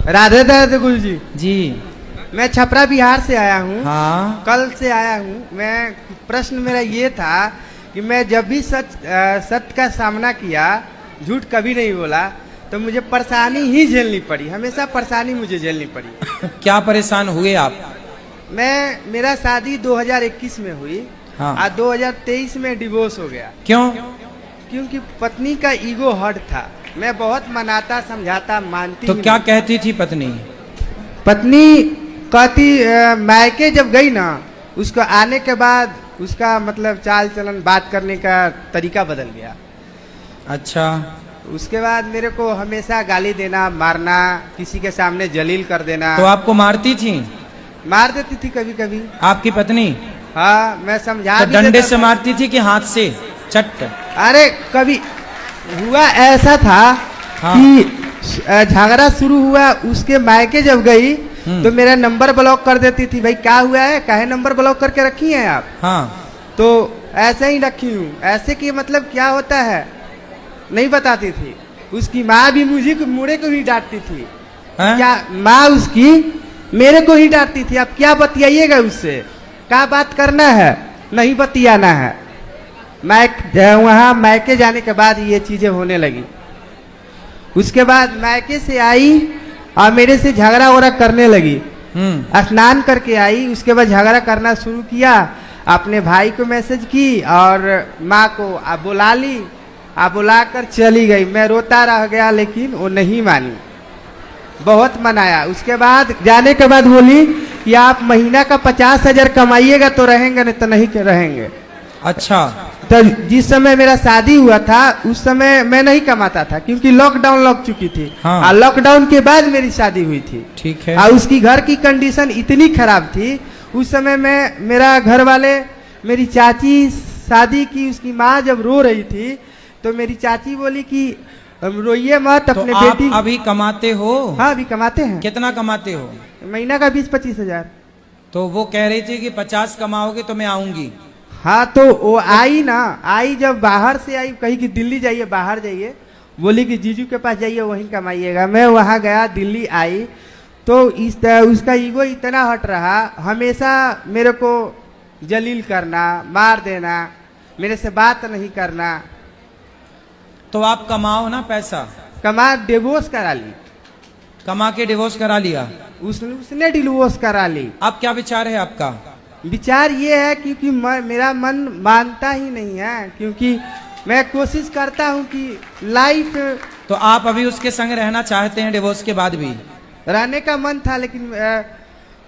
राधे राधे गुरु जी। जी मैं छपरा बिहार से आया हूँ। हाँ। कल से आया हूँ। मैं प्रश्न मेरा ये था कि मैं जब भी सत्य का सामना किया, झूठ कभी नहीं बोला, तो मुझे परेशानी ही झेलनी पड़ी। हमेशा परेशानी मुझे झेलनी पड़ी। क्या परेशान हुए आप? मेरा शादी 2021 में हुई। हाँ। और 2023 में डिवोर्स हो गया। क्यों? क्योंकि पत्नी का ईगो हर्ट था। मैं बहुत मनाता, समझाता, मानती। तो क्या कहती थी पत्नी? पत्नी कहती, मायके जब गई ना, उसको आने के बाद उसका मतलब चाल चलन, बात करने का तरीका बदल गया। अच्छा। उसके बाद मेरे को हमेशा गाली देना, मारना, किसी के सामने जलील कर देना। तो आपको मारती थी? मार देती थी कभी कभी। आपकी पत्नी? हाँ, मैं समझा तो भी डंडे देता से था। मारती थी कि हाथ से चट? अरे कभी हुआ ऐसा था। हाँ। कि झगड़ा शुरू हुआ, उसके मायके जब गई तो मेरा नंबर ब्लॉक कर देती थी। भाई क्या हुआ है, काहे नंबर ब्लॉक करके रखी हैं आप? हाँ। तो ऐसे ही रखी हूँ। ऐसे कि मतलब क्या होता है नहीं बताती थी। उसकी माँ भी मुझे को ही डांटती थी। है? क्या माँ उसकी मेरे को ही डांटती थी। अब क्या बतियाइएगा उससे, क्या बात करना है, नहीं बतियाना है। वहाँ मायके जाने के बाद ये चीजें होने लगी। उसके बाद मायके से आई और मेरे से झगड़ा वगड़ा करने लगी। स्नान करके आई, उसके बाद झगड़ा करना शुरू किया। अपने भाई को मैसेज की और माँ को बुला ली। बुला कर चली गई। मैं रोता रह गया, लेकिन वो नहीं मानी। बहुत मनाया। उसके बाद जाने के बाद बोली कि आप महीना का 50,000 कमाइएगा तो रहेंगे, नहीं तो नहीं रहेंगे। अच्छा। तो जिस समय मेरा शादी हुआ था, उस समय मैं नहीं कमाता था, क्योंकि लॉकडाउन लग चुकी थी। हाँ। और लॉकडाउन के बाद मेरी शादी हुई थी। ठीक है। और उसकी घर की कंडीशन इतनी खराब थी। उस समय मेरा घर वाले, मेरी चाची शादी की, उसकी माँ जब रो रही थी तो मेरी चाची बोली कि रोइए मत, तो अपने आप बेटी। अभी कमाते हो? हाँ, अभी कमाते हैं। कितना कमाते हो? महीना का 20-25 हजार। तो वो कह रही थी कि 50 कमाओगे तो मैं आऊंगी। हाँ, तो वो आई ना, आई जब बाहर से आई, कही कि दिल्ली जाइए, बाहर जाइए। बोली कि जीजू के पास जाइए, वहीं कमाइएगा। मैं वहाँ गया, दिल्ली आई तो उसका ईगो इतना हट रहा। हमेशा मेरे को जलील करना, मार देना, मेरे से बात नहीं करना। तो आप कमाओ ना पैसा। कमा डिवोर्स करा ली। कमा के डिवोर्स करा लिया? उसने डिवोर्स करा ली। अब क्या विचार है आपका? विचार ये है क्योंकि मेरा मन मानता ही नहीं है। क्योंकि मैं कोशिश करता हूँ कि लाइफ। तो आप अभी उसके संग रहना चाहते हैं डिवोर्स के बाद भी? रहने का मन था, लेकिन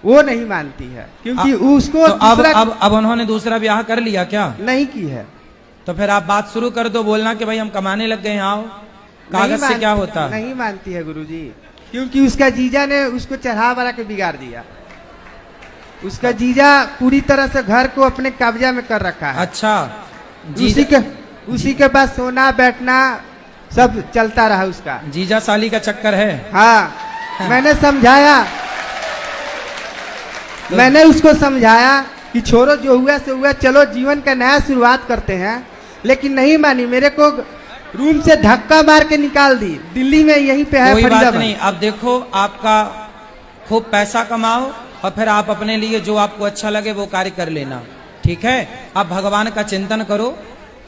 वो नहीं मानती है। क्योंकि उसको तो अब उन्होंने दूसरा ब्याह कर लिया क्या? नहीं की है। तो फिर आप बात शुरू कर दो, बोलना कि भाई हम कमाने लग गए हैं, आओ। कागज से क्या होता? नहीं मानती है गुरुजी। क्योंकि उसका जीजा ने उसको चढ़ा बढ़ा के बिगाड़ दिया। उसका जीजा पूरी तरह से घर को अपने कब्जा में कर रखा है। अच्छा। उसी के पास सोना बैठना सब चलता रहा उसका। जीजा साली का चक्कर है। हाँ। मैंने समझाया, मैंने उसको समझाया कि छोड़ो, जो हुआ से हुआ, चलो जीवन का नया शुरुआत करते हैं। लेकिन नहीं मानी। मेरे को रूम से धक्का मार के निकाल दी। दिल्ली में यहीं पे है। कोई बात नहीं। अब देखो, आपका खूब पैसा कमाओ और फिर आप अपने लिए जो आपको अच्छा लगे वो कार्य कर लेना, ठीक है? आप भगवान का चिंतन करो।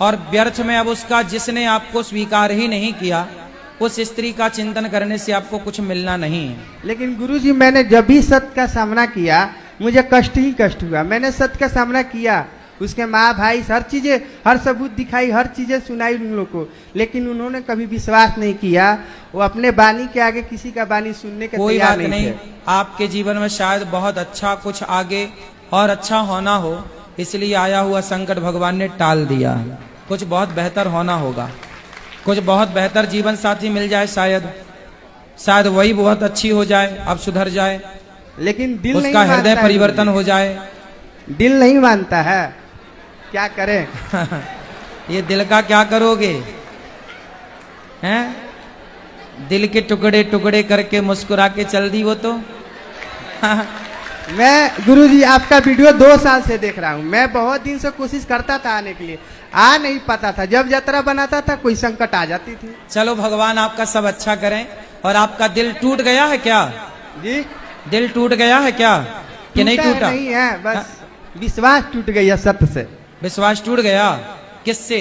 और व्यर्थ में अब उसका, जिसने आपको स्वीकार ही नहीं किया, उस स्त्री का चिंतन करने से आपको कुछ मिलना नहीं है। लेकिन गुरुजी, मैंने जब भी सत्य का सामना किया, मुझे कष्ट ही कष्ट हुआ। मैंने सत्य का सामना किया, उसके माँ भाई हर चीजें, हर सबूत दिखाई, हर चीजें सुनाई उन लोग को, लेकिन उन्होंने कभी विश्वास नहीं किया। वो अपने बानी के आगे किसी का बानी सुनने के कोई तैयार बात नहीं। आपके जीवन में शायद बहुत अच्छा कुछ आगे और अच्छा होना हो, इसलिए आया हुआ संकट भगवान ने टाल दिया। कुछ बहुत बेहतर होना होगा, कुछ बहुत बेहतर जीवन साथी मिल जाए, शायद वही बहुत अच्छी हो जाए, अब सुधर जाए, लेकिन दिल उसका हृदय परिवर्तन हो जाए। दिल नहीं मानता है, क्या करें? ये दिल का क्या करोगे? हैं? दिल के टुकड़े टुकड़े करके मुस्कुरा के चल दी वो तो। मैं गुरुजी आपका वीडियो 2 साल से देख रहा हूँ। मैं बहुत दिन से कोशिश करता था आने के लिए, आ नहीं पाता था। जब यात्रा बनाता था कोई संकट आ जाती थी। चलो भगवान आपका सब अच्छा करें। और आपका दिल टूट गया है क्या? जी दिल टूट गया है क्या कि नहीं टूटा टूटा? नहीं है, बस विश्वास टूट गया सत्य से। विश्वास टूट गया किससे?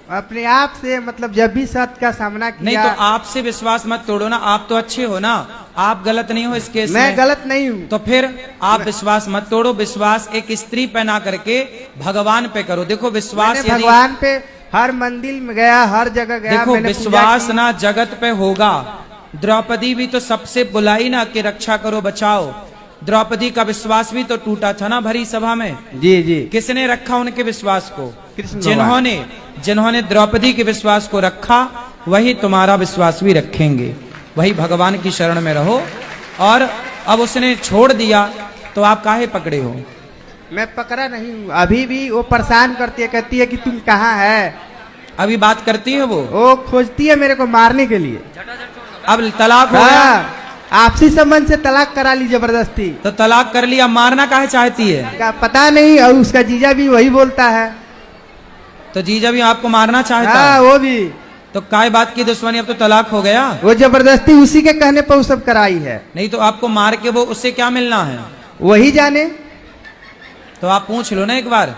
अपने आप से, मतलब जब भी सत्य का सामना किया। नहीं तो आपसे विश्वास मत तोड़ो ना, आप तो अच्छे हो ना, आप गलत नहीं हो इस केस में। मैं गलत नहीं हूँ। तो फिर आप विश्वास मत तोड़ो, विश्वास एक स्त्री पे ना करके भगवान पे करो। देखो विश्वास मैंने भगवान पे हर मंदिर में गया, हर जगह गया, देखो मैंने विश्वास ना जगत पे होगा। द्रौपदी भी तो सबसे बुलाई ना कि रक्षा करो बचाओ, द्रौपदी का विश्वास भी तो टूटा था ना भरी सभा में। जी जी। किसने रखा उनके विश्वास को? कृष्ण जिन्होंने द्रौपदी के विश्वास को रखा, वही तुम्हारा विश्वास भी रखेंगे। वही भगवान की शरण में रहो। और अब उसने छोड़ दिया तो आप काहे पकड़े हो? मैं पकड़ा नहीं हूँ, अभी भी वो परेशान करती है, कहती है कि तुम कहाँ है। अभी बात करती है वो खोजती है मेरे को मारने के लिए। अब तलाक हो गया, आपसी संबंध से तलाक करा ली जबरदस्ती। तो तलाक कर लिया, मारना काहे चाहती है? क्या पता नहीं, और उसका जीजा भी वही बोलता है। तो जीजा भी आपको मारना चाहता हाँ है? वो भी। तो काय बात की दुश्मनी, अब तो तलाक हो गया। वो जबरदस्ती उसी के कहने पर वो सब कराई है। नहीं तो आपको मार के वो उससे क्या मिलना है? वही जाने। तो आप पूछ लो ना एक बार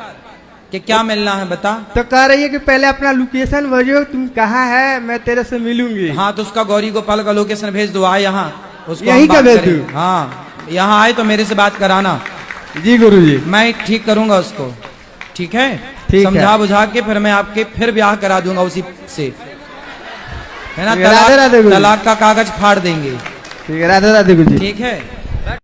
कि क्या मिलना है, बता। तो कह रही है कि पहले अपना लोकेशन भेजो, तुम कहाँ है, मैं तेरे से मिलूंगी। हाँ तो उसका गौरी गोपाल का लोकेशन भेज दो, आए यहाँ, उसको यही हम का बात भेज करें। दूं? हाँ यहाँ आए तो मेरे से बात कराना। जी गुरुजी। मैं ठीक करूंगा उसको, ठीक है? ठीक समझा है। बुझा के फिर मैं आपके फिर ब्याह करा दूंगा उसी से, है ना? राधे राधे गुरुजी। तलाक का कागज फाड़ देंगे, ठीक है, राधे राधे गुरुजी। ठीक है?